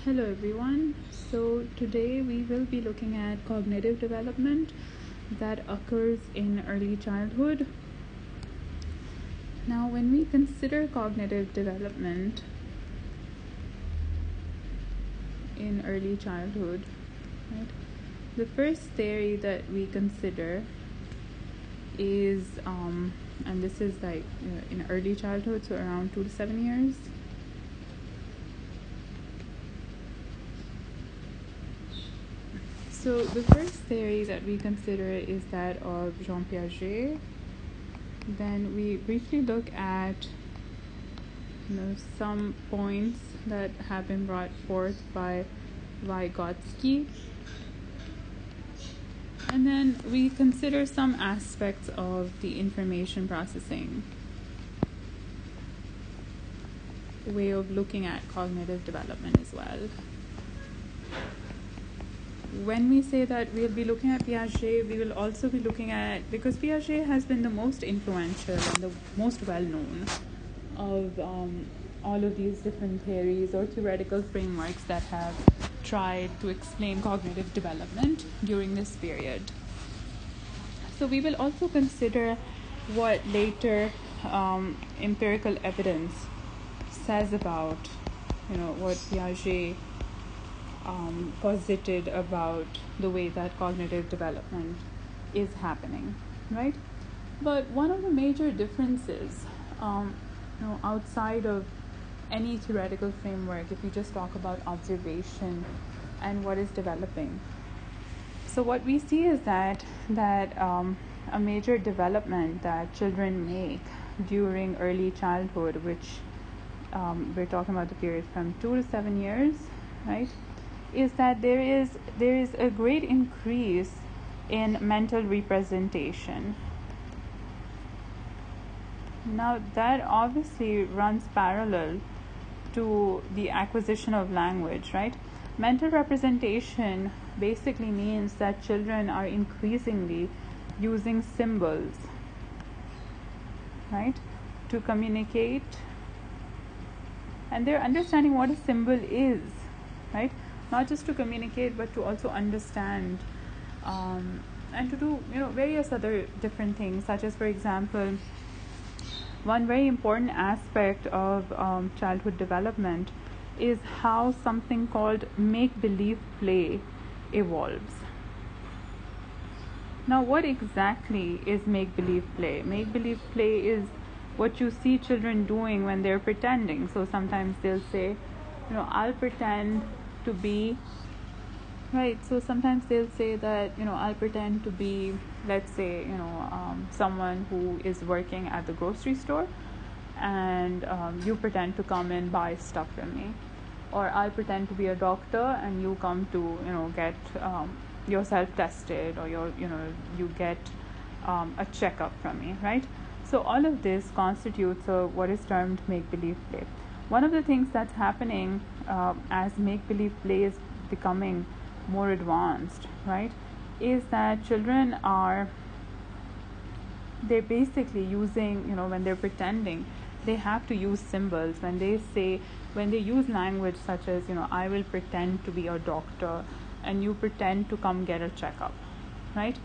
Hello everyone. So today we will be looking at cognitive development that occurs in early childhood. Now when we consider cognitive development in early childhood, right, the first theory that we consider is and this is in early childhood, so around 2 to 7 years. So the first theory that we consider is that of Jean Piaget. Then we briefly look at some points that have been brought forth by Vygotsky. And then we consider some aspects of the information processing way of looking at cognitive development as well. When we say that we'll be looking at Piaget, we will also be looking at, because Piaget has been the most influential and the most well-known of all of these different theories or theoretical frameworks that have tried to explain cognitive development during this period. So we will also consider what later empirical evidence says about, what Piaget posited about the way that cognitive development is happening, right? But one of the major differences, outside of any theoretical framework, if you just talk about observation and what is developing, so what we see is that a major development that children make during early childhood, which we're talking about the period from 2 to 7 years, right, is that there is a great increase in mental representation. Now that obviously runs parallel to the acquisition of language, right? Mental representation basically means that children are increasingly using symbols, right, to communicate, and they're understanding what a symbol is, right? Not just to communicate, but to also understand and to do various other different things, such as, for example, one very important aspect of childhood development is how something called make-believe play evolves. Now, what exactly is make-believe play? Make-believe play is what you see children doing when they're pretending. So sometimes they'll say, I'll pretend to be, right? So sometimes they'll say that, I'll pretend to be, let's say, someone who is working at the grocery store, and you pretend to come and buy stuff from me. Or I'll pretend to be a doctor and you come to, get yourself tested, or you get a checkup from me, right? So all of this constitutes what is termed make-believe play. One of the things that's happening as make-believe play is becoming more advanced, right, is that children they're basically using, when they're pretending, they have to use symbols. When they use language such as, I will pretend to be a doctor and you pretend to come get a checkup, right?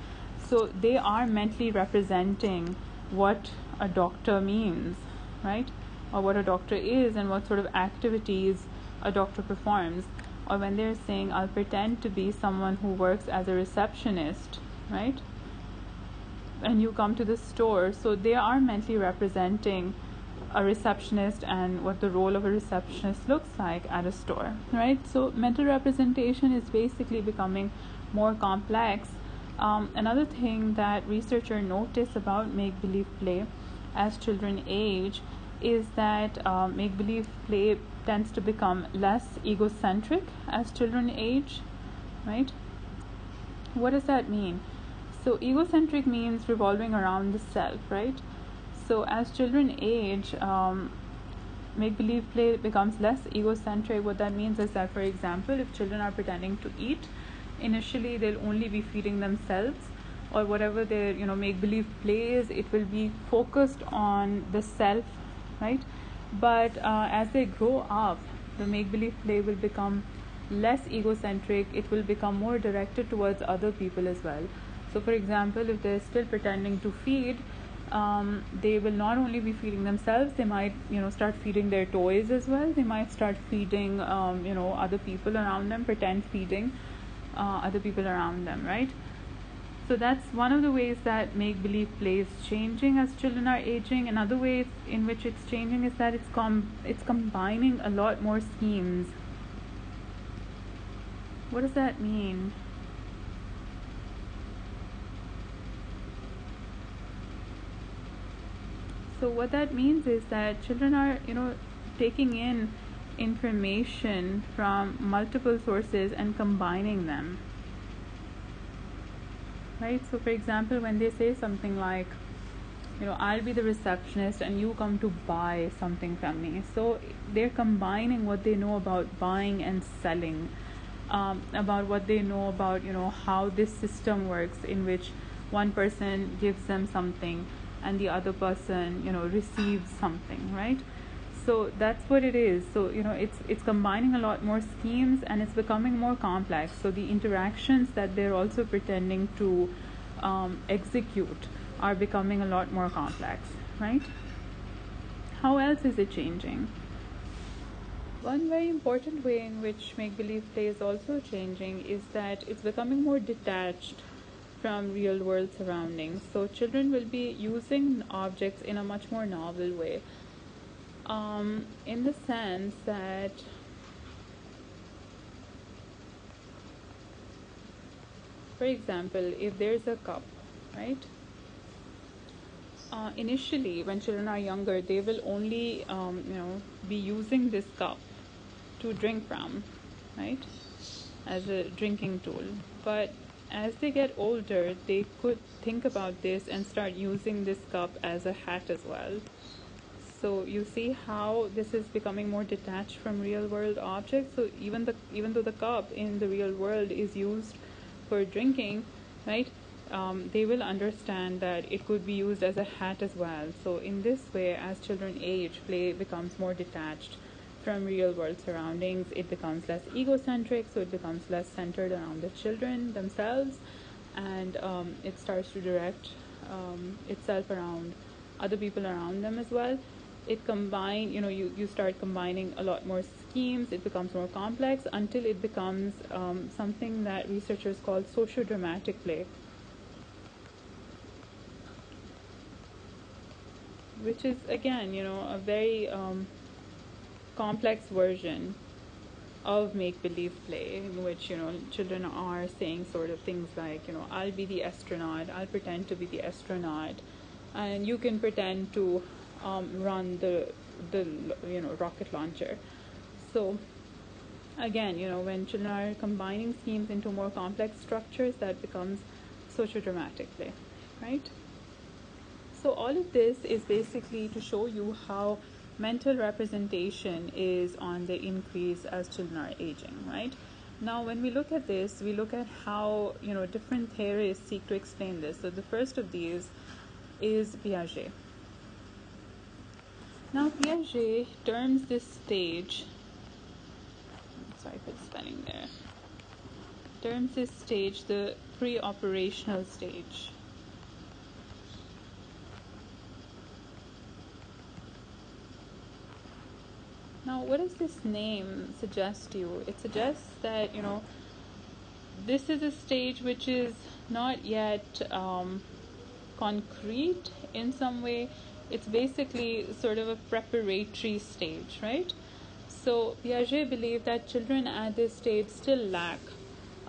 So they are mentally representing what a doctor means, right? Or what a doctor is and what sort of activities a doctor performs. Or when they're saying, I'll pretend to be someone who works as a receptionist, right? And you come to the store. So they are mentally representing a receptionist and what the role of a receptionist looks like at a store, right? So mental representation is basically becoming more complex. Another thing that researchers notice about make-believe play as children age is that make-believe play tends to become less egocentric as children age, right? What does that mean? So egocentric means revolving around the self, right? So as children age, make-believe play becomes less egocentric. What that means is that, for example, if children are pretending to eat, initially they'll only be feeding themselves, or whatever their make-believe play is, it will be focused on the self, right? But as they grow up, the make-believe play will become less egocentric, it will become more directed towards other people as well. So for example, if they're still pretending to feed, they will not only be feeding themselves, they might start feeding their toys as well. They might start feeding other people around them, pretend feeding other people around them, right? So that's one of the ways that make-believe play is changing as children are aging. Another way in which it's changing is that it's combining a lot more schemes. What does that mean? So what that means is that children are, taking in information from multiple sources and combining them. Right? So for example, when they say something like, I'll be the receptionist and you come to buy something from me. So they're combining what they know about buying and selling, about what they know about, how this system works, in which one person gives them something and the other person, receives something, right? So that's what it is. So, it's combining a lot more schemes and it's becoming more complex. So the interactions that they're also pretending to execute are becoming a lot more complex, right? How else is it changing? One very important way in which make-believe play is also changing is that it's becoming more detached from real-world surroundings. So children will be using objects in a much more novel way, in the sense that for example, if there's a cup, right? Initially, when children are younger, they will only be using this cup to drink from, right, as a drinking tool. But as they get older, they could think about this and start using this cup as a hat as well. So you see how this is becoming more detached from real world objects. So even though the cup in the real world is used for drinking, right, they will understand that it could be used as a hat as well. So in this way, as children age, play becomes more detached from real world surroundings. It becomes less egocentric, so it becomes less centered around the children themselves, and it starts to direct itself around other people around them as well. You start combining a lot more schemes. It becomes more complex until it becomes something that researchers call sociodramatic play, which is again a very complex version of make-believe play, in which children are saying sort of things like, I'll be the astronaut, I'll pretend to be the astronaut, and you can pretend to run the rocket launcher. So again, when children are combining schemes into more complex structures, that becomes sociodramatic play, right? So all of this is basically to show you how mental representation is on the increase as children are aging, right? Now, when we look at this, we look at how different theorists seek to explain this. So the first of these is Piaget. Now, Piaget terms this stage, sorry for the spelling there, terms this stage the pre-operational stage. Now, what does this name suggest to you? It suggests that, this is a stage which is not yet concrete in some way. It's basically sort of a preparatory stage, right? So Piaget believed that children at this stage still lack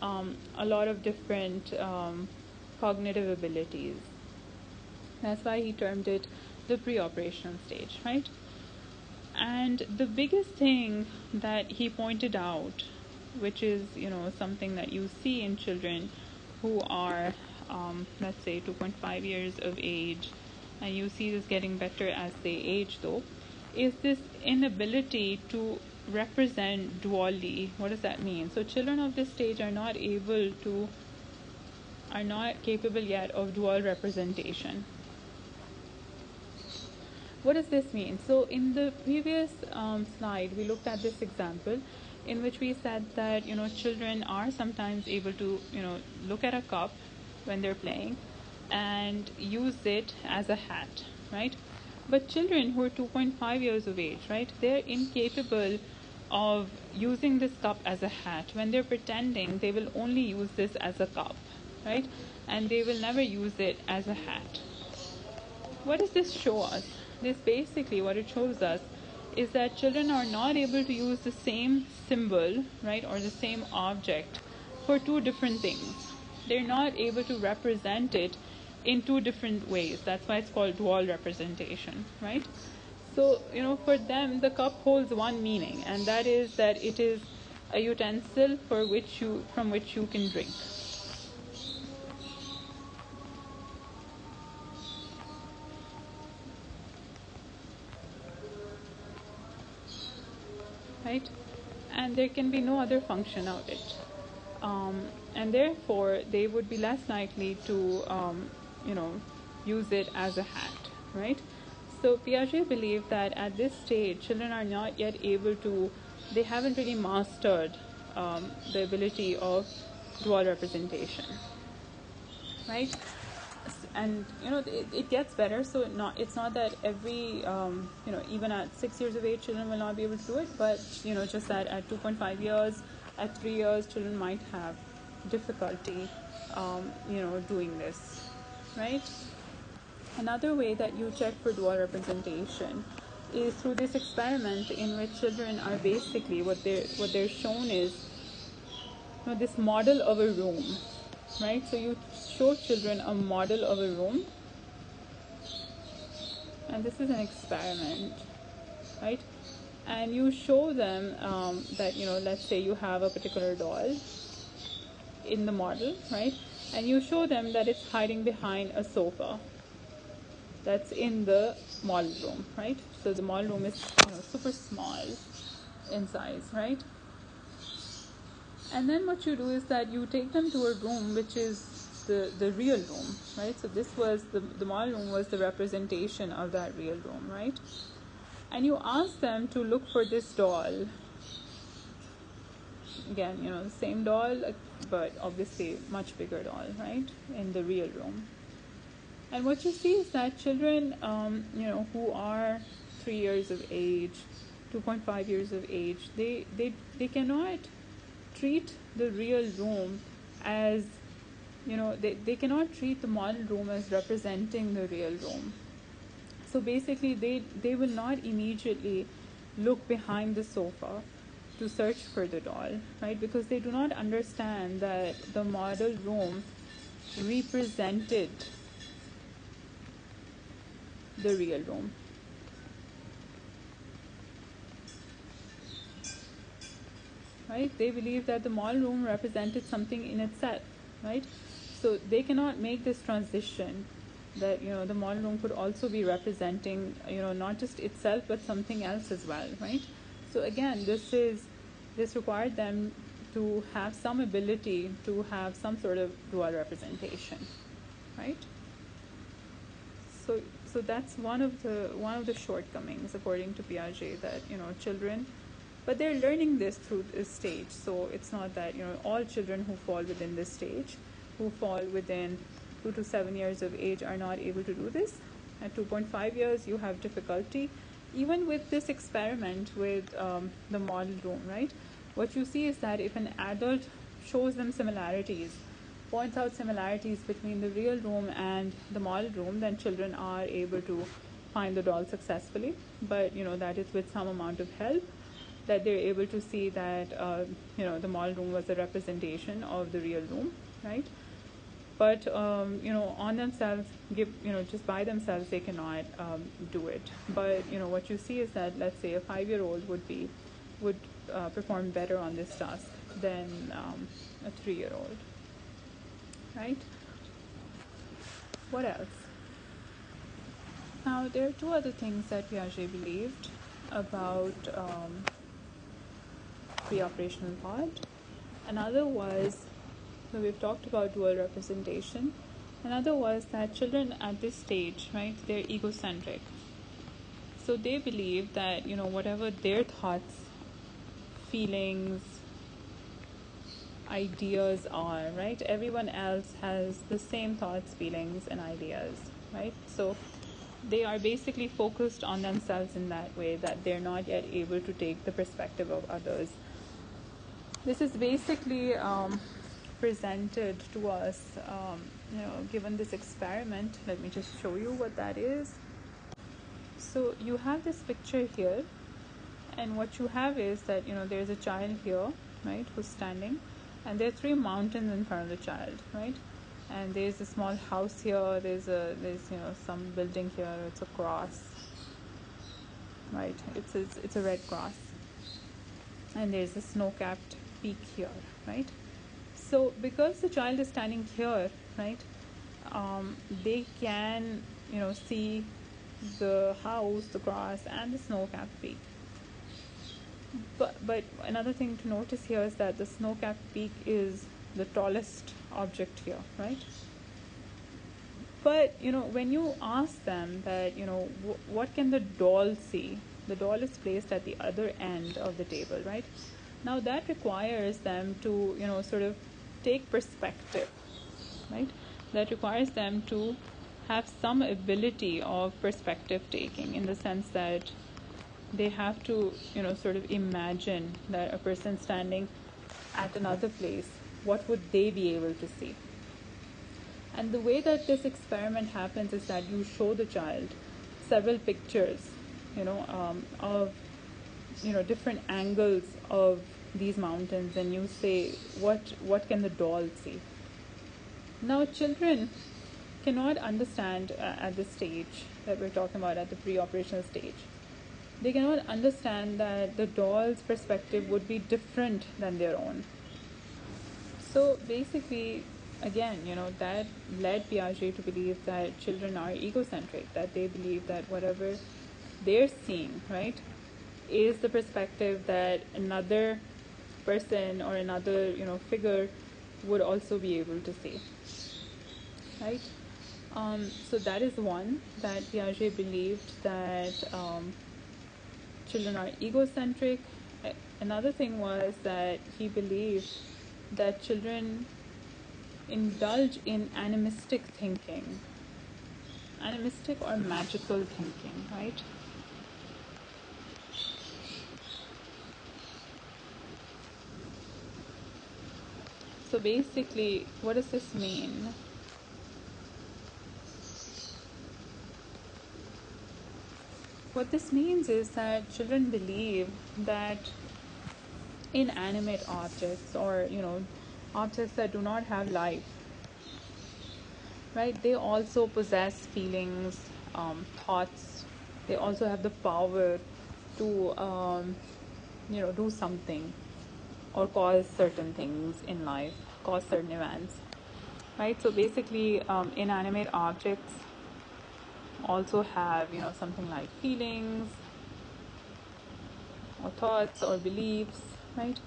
a lot of different cognitive abilities. That's why he termed it the pre-operational stage, right? And the biggest thing that he pointed out, which is something that you see in children who are let's say 2.5 years of age, and you see this getting better as they age though, is this inability to represent dually. What does that mean? So children of this stage are not capable yet of dual representation. What does this mean? So in the previous slide, we looked at this example in which we said that, children are sometimes able to, look at a cup when they're playing and use it as a hat, right? But children who are 2.5 years of age, right, they're incapable of using this cup as a hat. When they're pretending, they will only use this as a cup, right? And they will never use it as a hat. What does this show us? This basically, what it shows us is that children are not able to use the same symbol, right, or the same object for two different things. They're not able to represent it in two different ways. That's why it's called dual representation, right? So, for them, the cup holds one meaning, and that is that it is a utensil from which you can drink. Right? And there can be no other function of it. And therefore, they would be less likely to, use it as a hat, right? So Piaget believed that at this stage, children are not yet able to, they haven't really mastered the ability of dual representation, right? And it gets better. So it's not that every even at 6 years of age children will not be able to do it, but just that at 2.5 years, at 3 years, children might have difficulty doing this, right? Another way that you check for dual representation is through this experiment in which children are basically what they're shown is this model of a room. Right, so you show children a model of a room, and this is an experiment, right? And you show them that let's say you have a particular doll in the model, right? And you show them that it's hiding behind a sofa that's in the model room, right? So the model room is super small in size, right? And then what you do is that you take them to a room which is the real room, right? So this was the model room was the representation of that real room, right? And you ask them to look for this doll. Again, the same doll, but obviously much bigger doll, right? In the real room. And what you see is that children, who are 3 years of age, 2.5 years of age, they cannot treat the real room as, they cannot treat the model room as representing the real room. So basically they will not immediately look behind the sofa to search for the doll, right? Because they do not understand that the model room represented the real room. Right? They believe that the model room represented something in itself, right? So they cannot make this transition that the model room could also be representing not just itself but something else as well, right? So again, this required them to have some ability to have some sort of dual representation, right? So that's one of the shortcomings according to Piaget, that children. But they're learning this through this stage. So it's not that, all children who fall within this stage, who fall within 2 to 7 years of age are not able to do this. At 2.5 years, you have difficulty. Even with this experiment with the model room, right? What you see is that if an adult shows them similarities, points out similarities between the real room and the model room, then children are able to find the doll successfully. But, that is with some amount of help, that they're able to see that the model room was a representation of the real room, right? But on themselves, just by themselves, they cannot do it. But what you see is that, let's say, a 5-year-old would perform better on this task than a 3-year-old, right? What else? Now, there are two other things that Piaget believed about pre-operational thought. Another was, so we've talked about dual representation. Another was that children at this stage, right, they're egocentric. So they believe that, whatever their thoughts feelings, ideas are, right? Everyone else has the same thoughts, feelings, and ideas, right? So they are basically focused on themselves in that way, that they're not yet able to take the perspective of others. This is basically presented to us, given this experiment. Let me just show you what that is. So you have this picture here, and what you have is that, there's a child here, right, who's standing, and there are 3 mountains in front of the child, right? And there's a small house here, there's some building here, it's a cross, right? It's a red cross, and there's a snow-capped peak here, right? So because the child is standing here, right, they can, see the house, the cross, and the snow-capped peak. But another thing to notice here is that the snow-capped peak is the tallest object here, right? But, when you ask them that, what can the doll see? The doll is placed at the other end of the table, right? Now that requires them to, sort of take perspective, right? That requires them to have some ability of perspective taking, in the sense that they have to, sort of imagine that a person standing at another place, what would they be able to see? And the way that this experiment happens is that you show the child several pictures, of, different angles of these mountains, and you say, what can the doll see? Now, children cannot understand at this stage that we're talking about, at the pre-operational stage. They cannot understand that the doll's perspective would be different than their own. So basically, again, that led Piaget to believe that children are egocentric, that they believe that whatever they're seeing, right, is the perspective that another person or another, figure would also be able to see, right? So that is one, that Piaget believed that children are egocentric. Another thing was that he believed that children indulge in animistic thinking, animistic or magical thinking, right? So basically, what does this mean? What this means is that children believe that inanimate objects, or objects that do not have life, right, they also possess feelings, thoughts. They also have the power to do something, or cause certain things in life, cause certain events, right? So basically, inanimate objects also have something like feelings or thoughts or beliefs, right?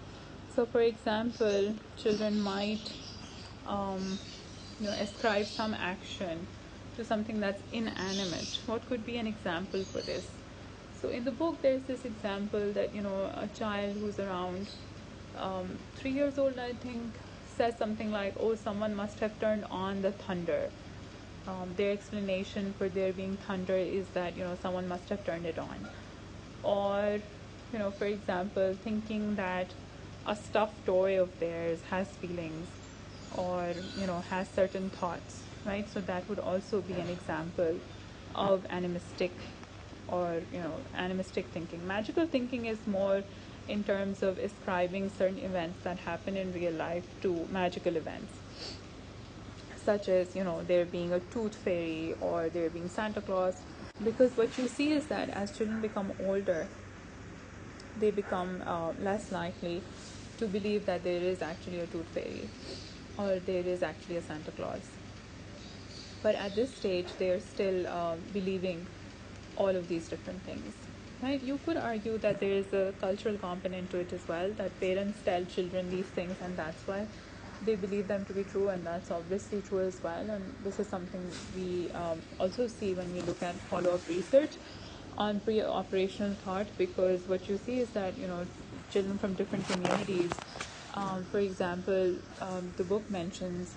So for example, children might ascribe some action to something that's inanimate. What could be an example for this? So in the book, there's this example that a child who's around 3 years old, I think, says something like, oh, someone must have turned on the thunder. Their explanation for there being thunder is that someone must have turned it on. Or for example, thinking that a stuffed toy of theirs has feelings, or has certain thoughts, right? So that would also be an example of animistic, or animistic thinking. Magical thinking is more in terms of ascribing certain events that happen in real life to magical events, such as there being a tooth fairy, or there being Santa Claus. Because what you see is that as children become older, they become less likely to believe that there is actually a tooth fairy, or there is actually a Santa Claus. But at this stage, they are still believing all of these different things, right? You could argue that there is a cultural component to it as well, that parents tell children these things, and that's why they believe them to be true, and that's obviously true as well. And this is something we also see when we look at follow-up research on pre-operational thought, because what you see is that children from different communities. For example, the book mentions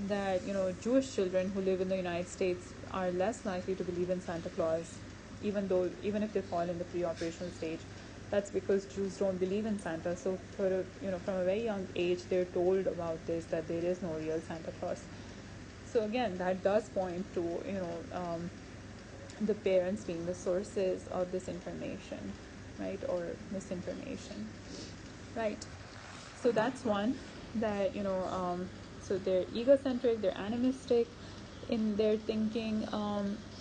that Jewish children who live in the United States are less likely to believe in Santa Claus, even if they fall in the pre-operational stage. That's because Jews don't believe in Santa. So from a very young age, they're told about this, that there is no real Santa Claus. So again, that does point to the parents being the sources of this information, right, or misinformation, right? So that's one, that so they're egocentric, they're animistic in their thinking.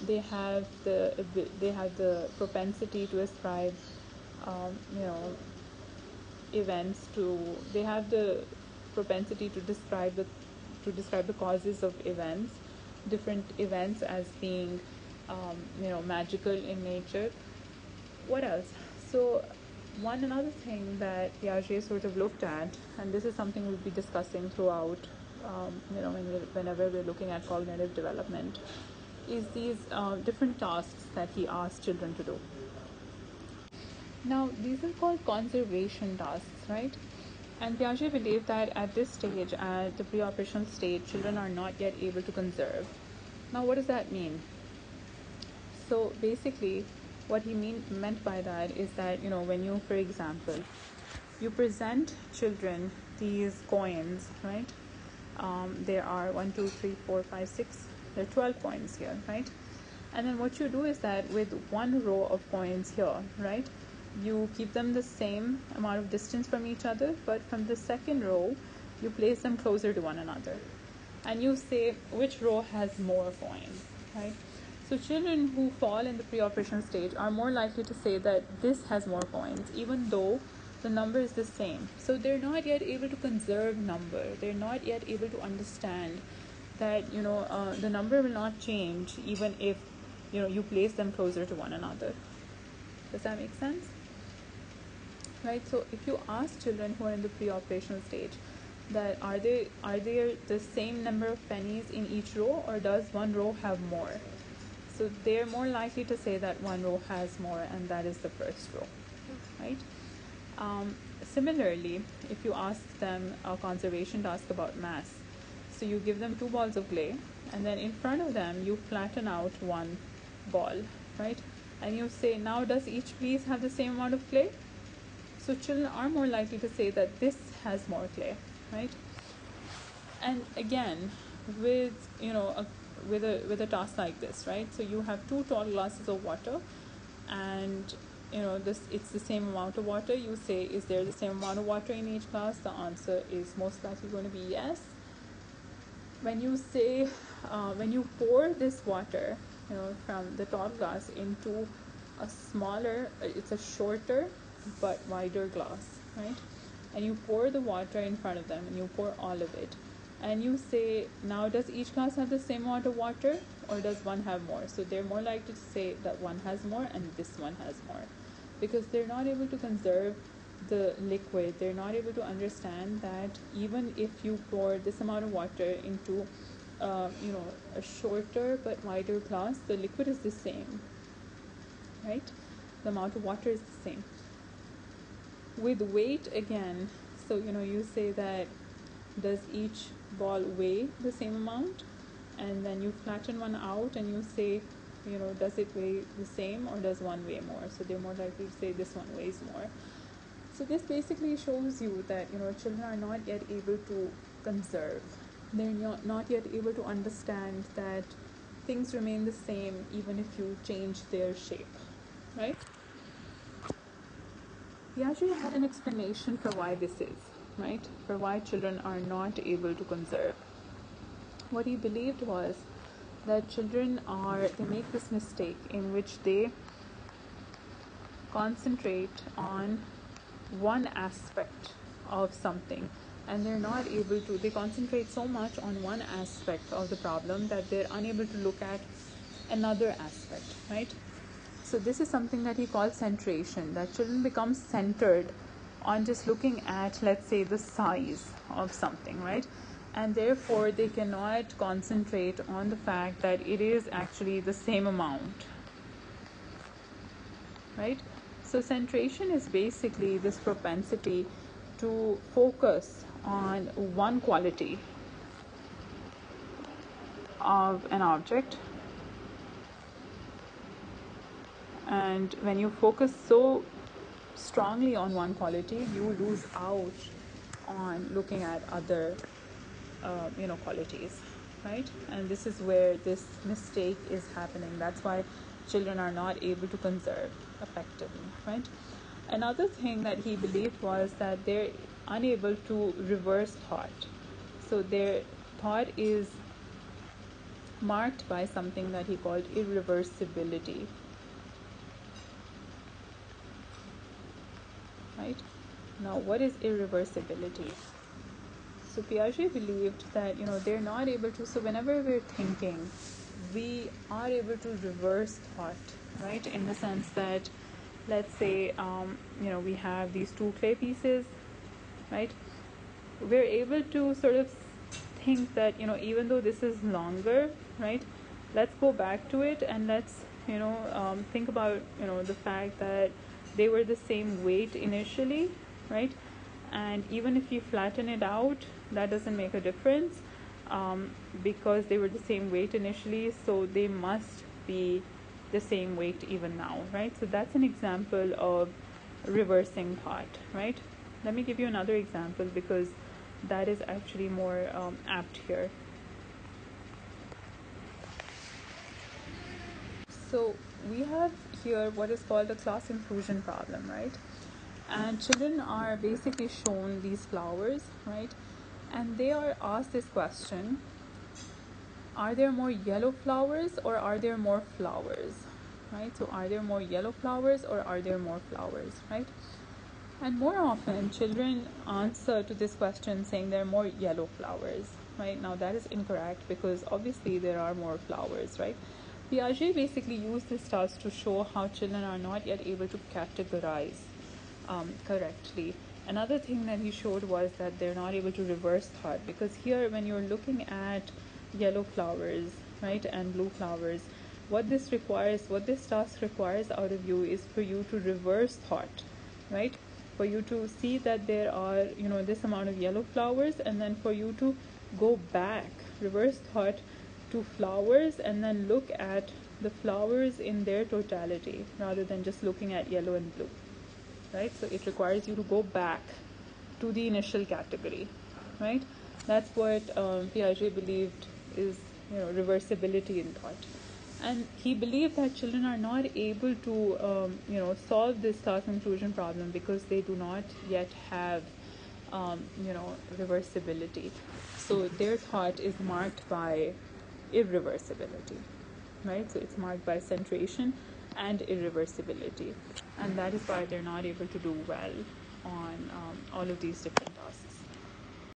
They have the propensity to ascribe events to. They have the propensity to describe the causes of events, different events, as being magical in nature. What else? So another thing that Piaget sort of looked at, and this is something we'll be discussing throughout, whenever we're looking at cognitive development, is these different tasks that he asked children to do. Now, these are called conservation tasks, right? And Piaget believed that at this stage, at the pre-operational stage, children are not yet able to conserve. Now, what does that mean? So basically, what he meant by that is that, when you, for example, you present children these coins, right? There are 1, 2, 3, 4, 5, 6, there are 12 coins here, right? And then what you do is that with one row of coins here, right, you keep them the same amount of distance from each other, but from the second row, you place them closer to one another. And you say which row has more coins, right? So children who fall in the pre-operational stage are more likely to say that this has more coins, even though the number is the same. So they're not yet able to conserve number. They're not yet able to understand that the number will not change even if you place them closer to one another. Does that make sense? Right? So if you ask children who are in the pre-operational stage that are there the same number of pennies in each row, or does one row have more? So they're more likely to say that one row has more, and that is the first row, right? Similarly, if you ask them a conservation task about mass, so you give them 2 balls of clay, and then in front of them you flatten out one ball, right? And you say, now does each piece have the same amount of clay? So children are more likely to say that this has more clay, right? And again, with with a task like this, right? So you have 2 tall glasses of water, and it's the same amount of water. You say, is there the same amount of water in each glass? The answer is most likely going to be yes. When you say, when you pour this water, from the tall glass into a smaller, it's a shorter but wider glass, right? And you pour the water in front of them, and you pour all of it. And you say, now does each glass have the same amount of water, or does one have more? So they're more likely to say that one has more and this one has more, because they're not able to conserve the liquid. They're not able to understand that even if you pour this amount of water into a shorter but wider glass, the liquid is the same, right? The amount of water is the same. With weight, again, so you say that does each ball weigh the same amount, and then you flatten one out and you say, does it weigh the same, or does one weigh more? So they're more likely to say this one weighs more. So this basically shows you that children are not yet able to conserve. They're not yet able to understand that things remain the same even if you change their shape, right? Piaget had an explanation for why this is, right? For why children are not able to conserve. What he believed was that children they make this mistake in which they concentrate on one aspect of something, and they're not able to, they concentrate so much on one aspect of the problem that they're unable to look at another aspect, right? So this is something that he calls centration, that children become centered on just looking at, let's say, the size of something, right? And therefore they cannot concentrate on the fact that it is actually the same amount, right? So centration is basically this propensity to focus on one quality of an object, and when you focus so strongly on one quality, you lose out on looking at other qualities, right? And this is where this mistake is happening. That's why children are not able to conserve effectively, right? Another thing that he believed was that they're unable to reverse thought. So their thought is marked by something that he called irreversibility, right? Now, what is irreversibility? So Piaget believed that they're not able to. So whenever we're thinking, we are able to reverse thought, right? In the sense that, let's say, we have these two clay pieces, right? We're able to sort of think that even though this is longer, right? Let's go back to it and let's think about the fact that they were the same weight initially, right? And even if you flatten it out, that doesn't make a difference, because they were the same weight initially, so they must be the same weight even now, right? So that's an example of reversing thought, right? Let me give you another example because that is actually more apt here. So we have here what is called a class inclusion problem, right? And children are basically shown these flowers, right? And they are asked this question: are there more yellow flowers or are there more flowers, right? So are there more yellow flowers or are there more flowers, right? And more often children answer to this question saying there are more yellow flowers, right? Now that is incorrect because obviously there are more flowers, right? Piaget basically used this task to show how children are not yet able to categorize correctly. Another thing that he showed was that they're not able to reverse thought, because here when you're looking at yellow flowers, right, and blue flowers, what this task requires out of you is for you to reverse thought, right? For you to see that there are this amount of yellow flowers, and then for you to go back, reverse thought to flowers, and then look at the flowers in their totality rather than just looking at yellow and blue, right? So it requires you to go back to the initial category, right? That's what Piaget believed is reversibility in thought. And he believed that children are not able to solve this class inclusion problem because they do not yet have reversibility. So their thought is marked by irreversibility, right? So it's marked by centration and irreversibility, and that is why they're not able to do well on all of these different tasks.